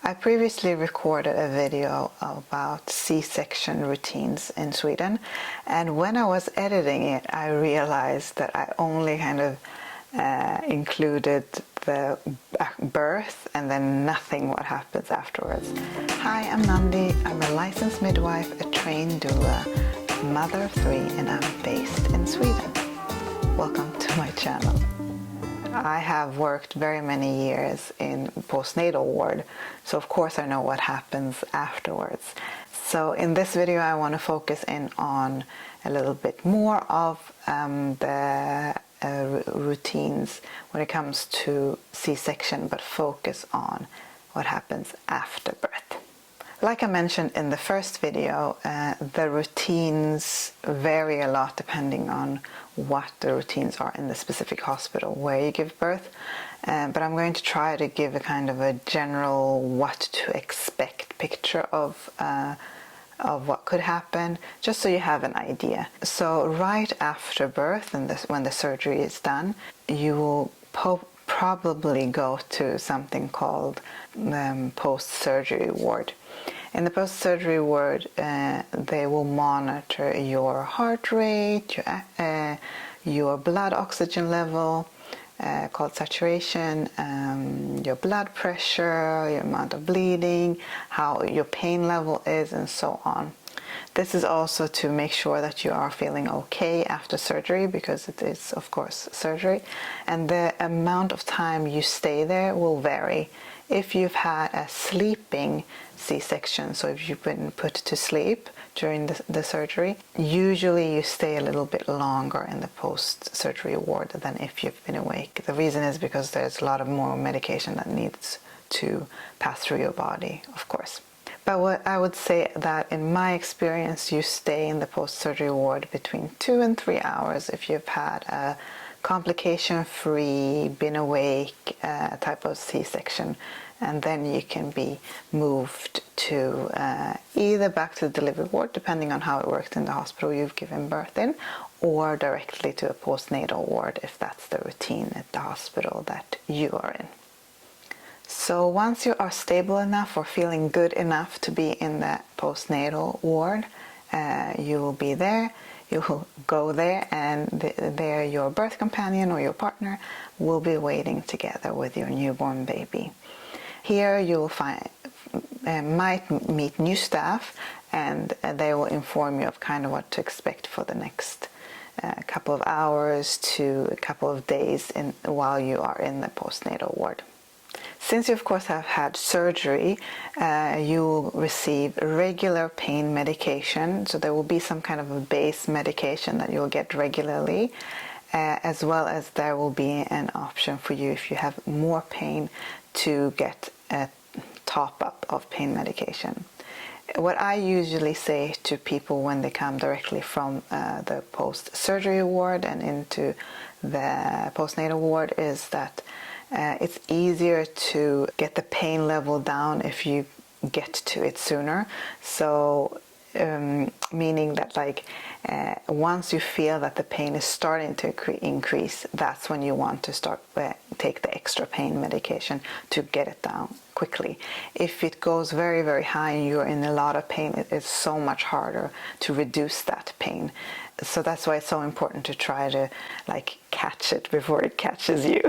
I previously recorded a video about C-section routines in Sweden, and when I was editing it I realized that I only kind of included the birth and then nothing what happens afterwards. Hi, I'm Nandi. I'm a licensed midwife, a trained doula, mother of 3, and I'm based in Sweden. Welcome to my channel. I have worked very many years in postnatal ward, so of course I know what happens afterwards. So in this video I want to focus in on a little bit more of the routines when it comes to C-section, but focus on what happens after birth. Like I mentioned in the first video, the routines vary a lot depending on what the routines are in the specific hospital where you give birth, but I'm going to try to give a kind of a general what to expect picture of what could happen, just so you have an idea. So right after birth, and when the surgery is done, you will probably go to something called post-surgery ward. In the post-surgery ward, they will monitor your heart rate, your blood oxygen level, called saturation, your blood pressure, your amount of bleeding, how your pain level is, and so on. This is also to make sure that you are feeling okay after surgery, because it is of course surgery, and the amount of time you stay there will vary. If you've had a sleeping C-section, so if you've been put to sleep during the surgery, usually you stay a little bit longer in the post-surgery ward than if you've been awake. The reason is because there's a lot of more medication that needs to pass through your body, of course. But what I would say that in my experience, you stay in the post-surgery ward between 2 and 3 hours if you've had a complication-free, been awake type of C-section, and then you can be moved to either back to the delivery ward, depending on how it works in the hospital you've given birth in, or directly to a postnatal ward if that's the routine at the hospital that you are in. So once you are stable enough or feeling good enough to be in the postnatal ward, you will be there. You will go there, and there your birth companion or your partner will be waiting together with your newborn baby. Here you will might meet new staff, and they will inform you of kind of what to expect for the next couple of hours to a couple of days while you are in the postnatal ward. Since you of course have had surgery, you will receive regular pain medication, so there will be some kind of a base medication that you'll get regularly, as well as there will be an option for you, if you have more pain, to get a top-up of pain medication. What I usually say to people when they come directly from the post-surgery ward and into the postnatal ward is that it's easier to get the pain level down if you get to it sooner. So meaning that once you feel that the pain is starting to increase, that's when you want to start take the extra pain medication to get it down quickly. If it goes very, very high and you're in a lot of pain, it's so much harder to reduce that pain. So that's why it's so important to try to catch it before it catches you.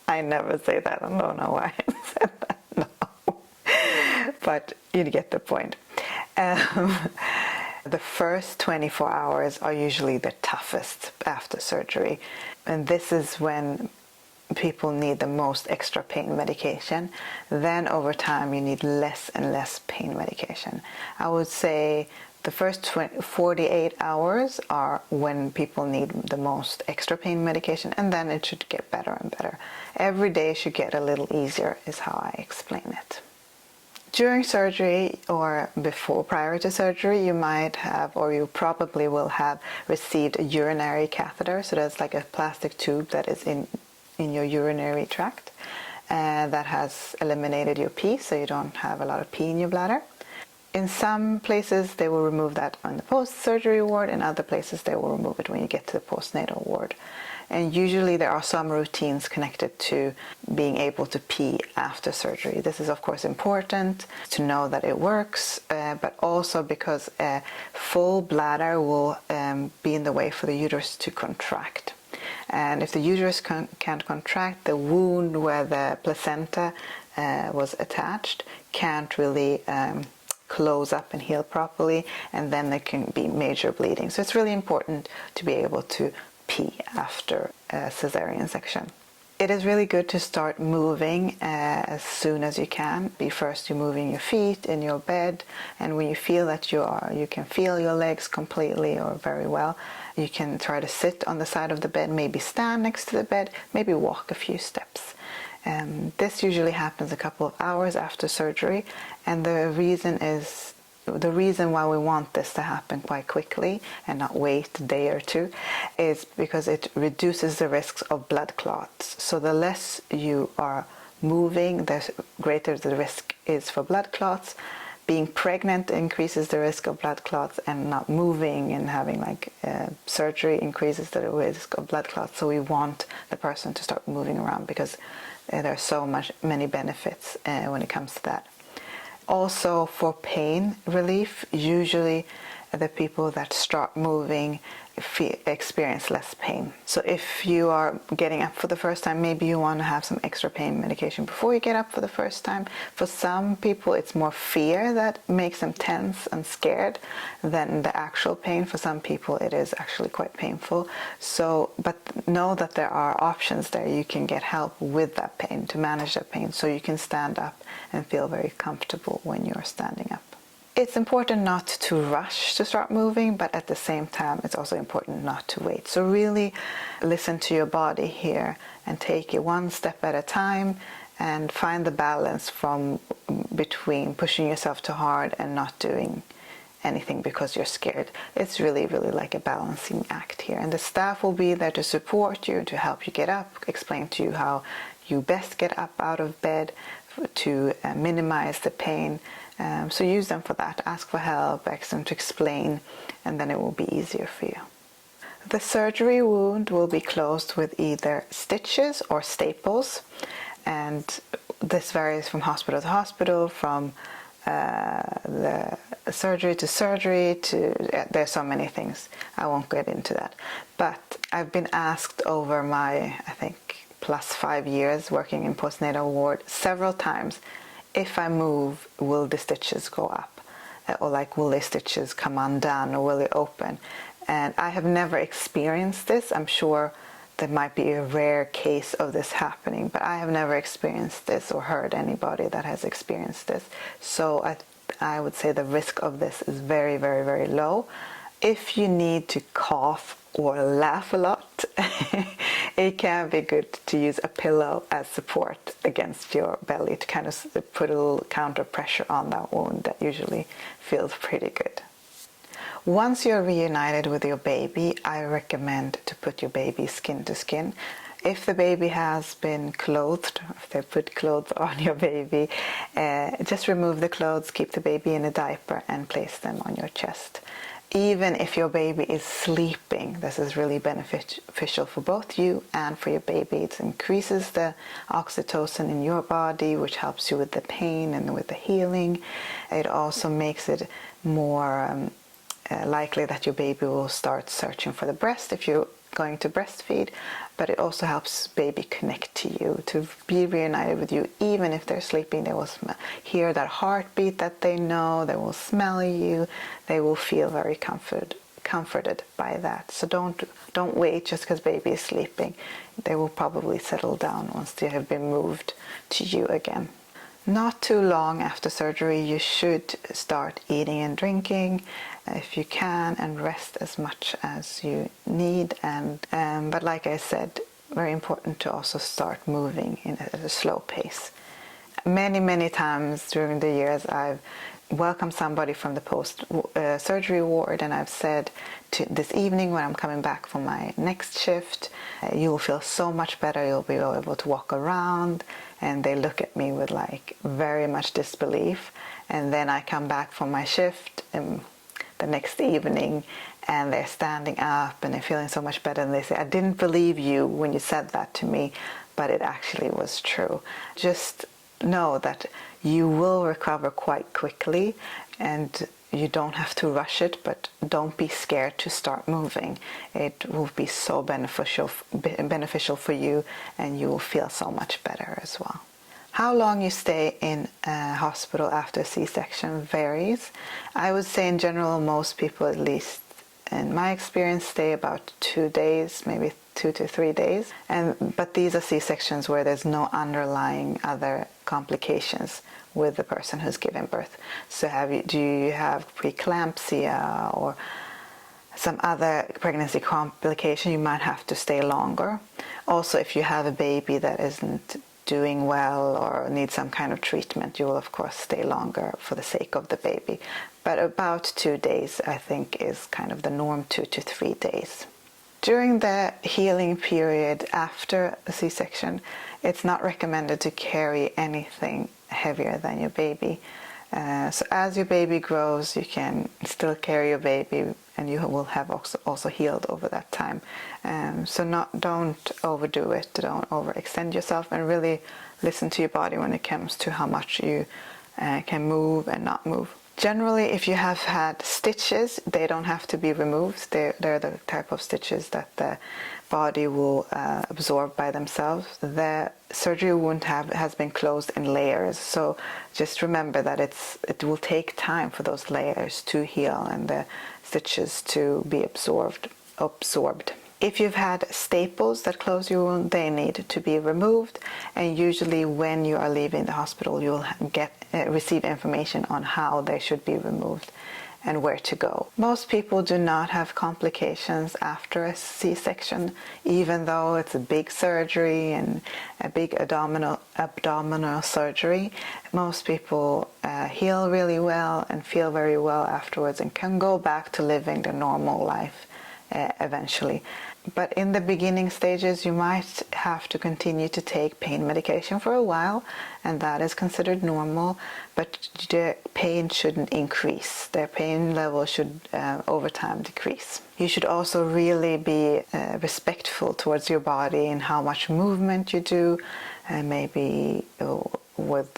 I never say that. I don't know why I said that. No. But you get the point. The first 24 hours are usually the toughest after surgery. And this is when people need the most extra pain medication. Then over time you need less and less pain medication. I would say the first 48 hours are when people need the most extra pain medication, and then it should get better and better. Every day should get a little easier is how I explain it. During surgery or prior to surgery, you might have, or you probably will have, received a urinary catheter. So that's like a plastic tube that is in your urinary tract that has eliminated your pee, so you don't have a lot of pee in your bladder. In some places they will remove that on the post-surgery ward, in other places they will remove it when you get to the postnatal ward. And usually there are some routines connected to being able to pee after surgery. This is of course important to know that it works, but also because a full bladder will be in the way for the uterus to contract. And if the uterus can't contract, the wound where the placenta was attached can't really close up and heal properly, and then there can be major bleeding. So it's really important to be able to pee after a cesarean section. It is really good to start moving as soon as you can. First you're moving your feet in your bed, and when you feel that you can feel your legs completely or very well, you can try to sit on the side of the bed, maybe stand next to the bed, maybe walk a few steps. This usually happens a couple of hours after surgery, and the reason why we want this to happen quite quickly and not wait a day or two is because it reduces the risks of blood clots. So the less you are moving, the greater the risk is for blood clots. Being pregnant increases the risk of blood clots, and not moving and having surgery increases the risk of blood clots. So we want the person to start moving around because there are many benefits when it comes to that. Also, for pain relief, usually the people that start moving experience less pain. So if you are getting up for the first time, maybe you want to have some extra pain medication before you get up for the first time. For some people it's more fear that makes them tense and scared than the actual pain. For some people it is actually quite painful. But know that there are options there. You can get help with that pain, to manage that pain, so you can stand up and feel very comfortable when you're standing up. It's important not to rush to start moving, but at the same time it's also important not to wait. So really listen to your body here and take it one step at a time, and find the balance between pushing yourself too hard and not doing anything because you're scared. It's really like a balancing act here, and the staff will be there to support you, to help you get up, explain to you how you best get up out of bed to minimize the pain. So use them for that. Ask for help, ask them to explain, and then it will be easier for you. The surgery wound will be closed with either stitches or staples, and this varies from hospital to hospital, from the surgery to surgery there's so many things. I won't get into that. But I've been asked over my, I think, +5 years working in postnatal ward several times, if I move, will the stitches go up? Or will the stitches come undone, or will they open? And I have never experienced this. I'm sure there might be a rare case of this happening, but I have never experienced this or heard anybody that has experienced this. So I would say the risk of this is very, very, very low. If you need to cough or laugh a lot, it can be good to use a pillow as support against your belly to kind of put a little counter pressure on that wound. That usually feels pretty good. Once you're reunited with your baby, I recommend to put your baby skin to skin. If the baby has been clothed, if they put clothes on your baby, just remove the clothes, keep the baby in a diaper, and place them on your chest. Even if your baby is sleeping, this is really beneficial for both you and for your baby. It increases the oxytocin in your body, which helps you with the pain and with the healing. It also makes it more likely that your baby will start searching for the breast if you're going to breastfeed, but it also helps baby connect to you, to be reunited with you. Even if they're sleeping, they will hear that heartbeat that they know, they will smell you, they will feel very comforted by that. So don't wait just because baby is sleeping. They will probably settle down once they have been moved to you again. Not too long after surgery, you should start eating and drinking if you can, and rest as much as you need. But like I said, very important to also start moving at a slow pace. Many times during the years, I've welcomed somebody from the post-surgery ward, and I've said, this evening when I'm coming back from my next shift, you will feel so much better, you'll be able to walk around. And they look at me with very much disbelief. And then I come back from my shift, and the next evening and they're standing up and they're feeling so much better, and they say, I didn't believe you when you said that to me, but it actually was true. Just know that you will recover quite quickly, and you don't have to rush it, but don't be scared to start moving. It will be so beneficial for you, and you will feel so much better as well. How long you stay in a hospital after C-section varies. I would say in general, most people, at least in my experience, stay about 2 days, maybe 2 to 3 days. But these are C-sections where there's no underlying other complications with the person who's giving birth. So do you have preeclampsia or some other pregnancy complication, you might have to stay longer. Also, if you have a baby that isn't doing well or needs some kind of treatment, you will of course stay longer for the sake of the baby. But about 2 days, I think, is kind of the norm, 2 to 3 days. During the healing period after a C-section, it's not recommended to carry anything heavier than your baby. So as your baby grows, you can still carry your baby, and you will have also healed over that time. So don't overdo it, don't overextend yourself, and really listen to your body when it comes to how much you can move and not move. Generally, if you have had stitches, they don't have to be removed. They're the type of stitches that the body will absorb by themselves. The surgery wound has been closed in layers, so just remember that it will take time for those layers to heal and the stitches to be absorbed. If you've had staples that close your wound, they need to be removed, and usually when you are leaving the hospital, you'll receive information on how they should be removed and where to go. Most people do not have complications after a C-section, even though it's a big surgery and a big abdominal surgery. Most people heal really well and feel very well afterwards and can go back to living their normal life eventually. But in the beginning stages, you might have to continue to take pain medication for a while, and that is considered normal, but the pain shouldn't increase. Their pain level should over time decrease. You should also really be respectful towards your body and how much movement you do, and maybe with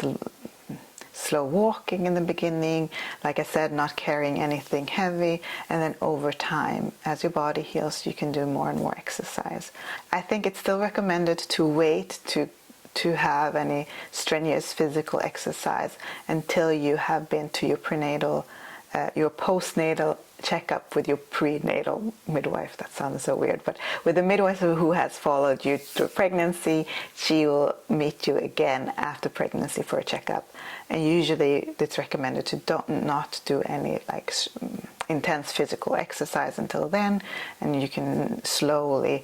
slow walking in the beginning, like I said, not carrying anything heavy, and then over time, as your body heals, you can do more and more exercise. I think it's still recommended to wait to have any strenuous physical exercise until you have been to your postnatal checkup with your prenatal midwife. That sounds so weird, but with the midwife who has followed you through pregnancy, she will meet you again after pregnancy for a checkup. And usually it's recommended to not do any intense physical exercise until then, and you can slowly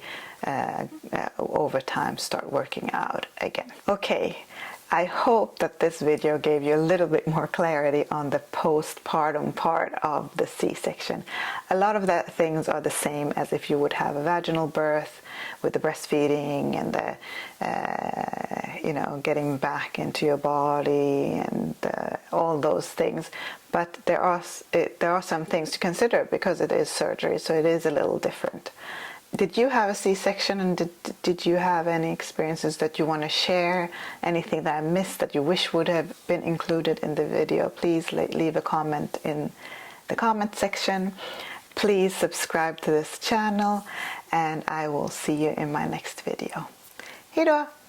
over time start working out again. Okay, I hope that this video gave you a little bit more clarity on the postpartum part of the C-section. A lot of the things are the same as if you would have a vaginal birth, with the breastfeeding and the getting back into your body and all those things. But there are some things to consider because it is surgery, so it is a little different. Did you have a C-section, and did you have any experiences that you want to share? Anything that I missed that you wish would have been included in the video? Please leave a comment in the comment section. Please subscribe to this channel, and I will see you in my next video. Hejdå!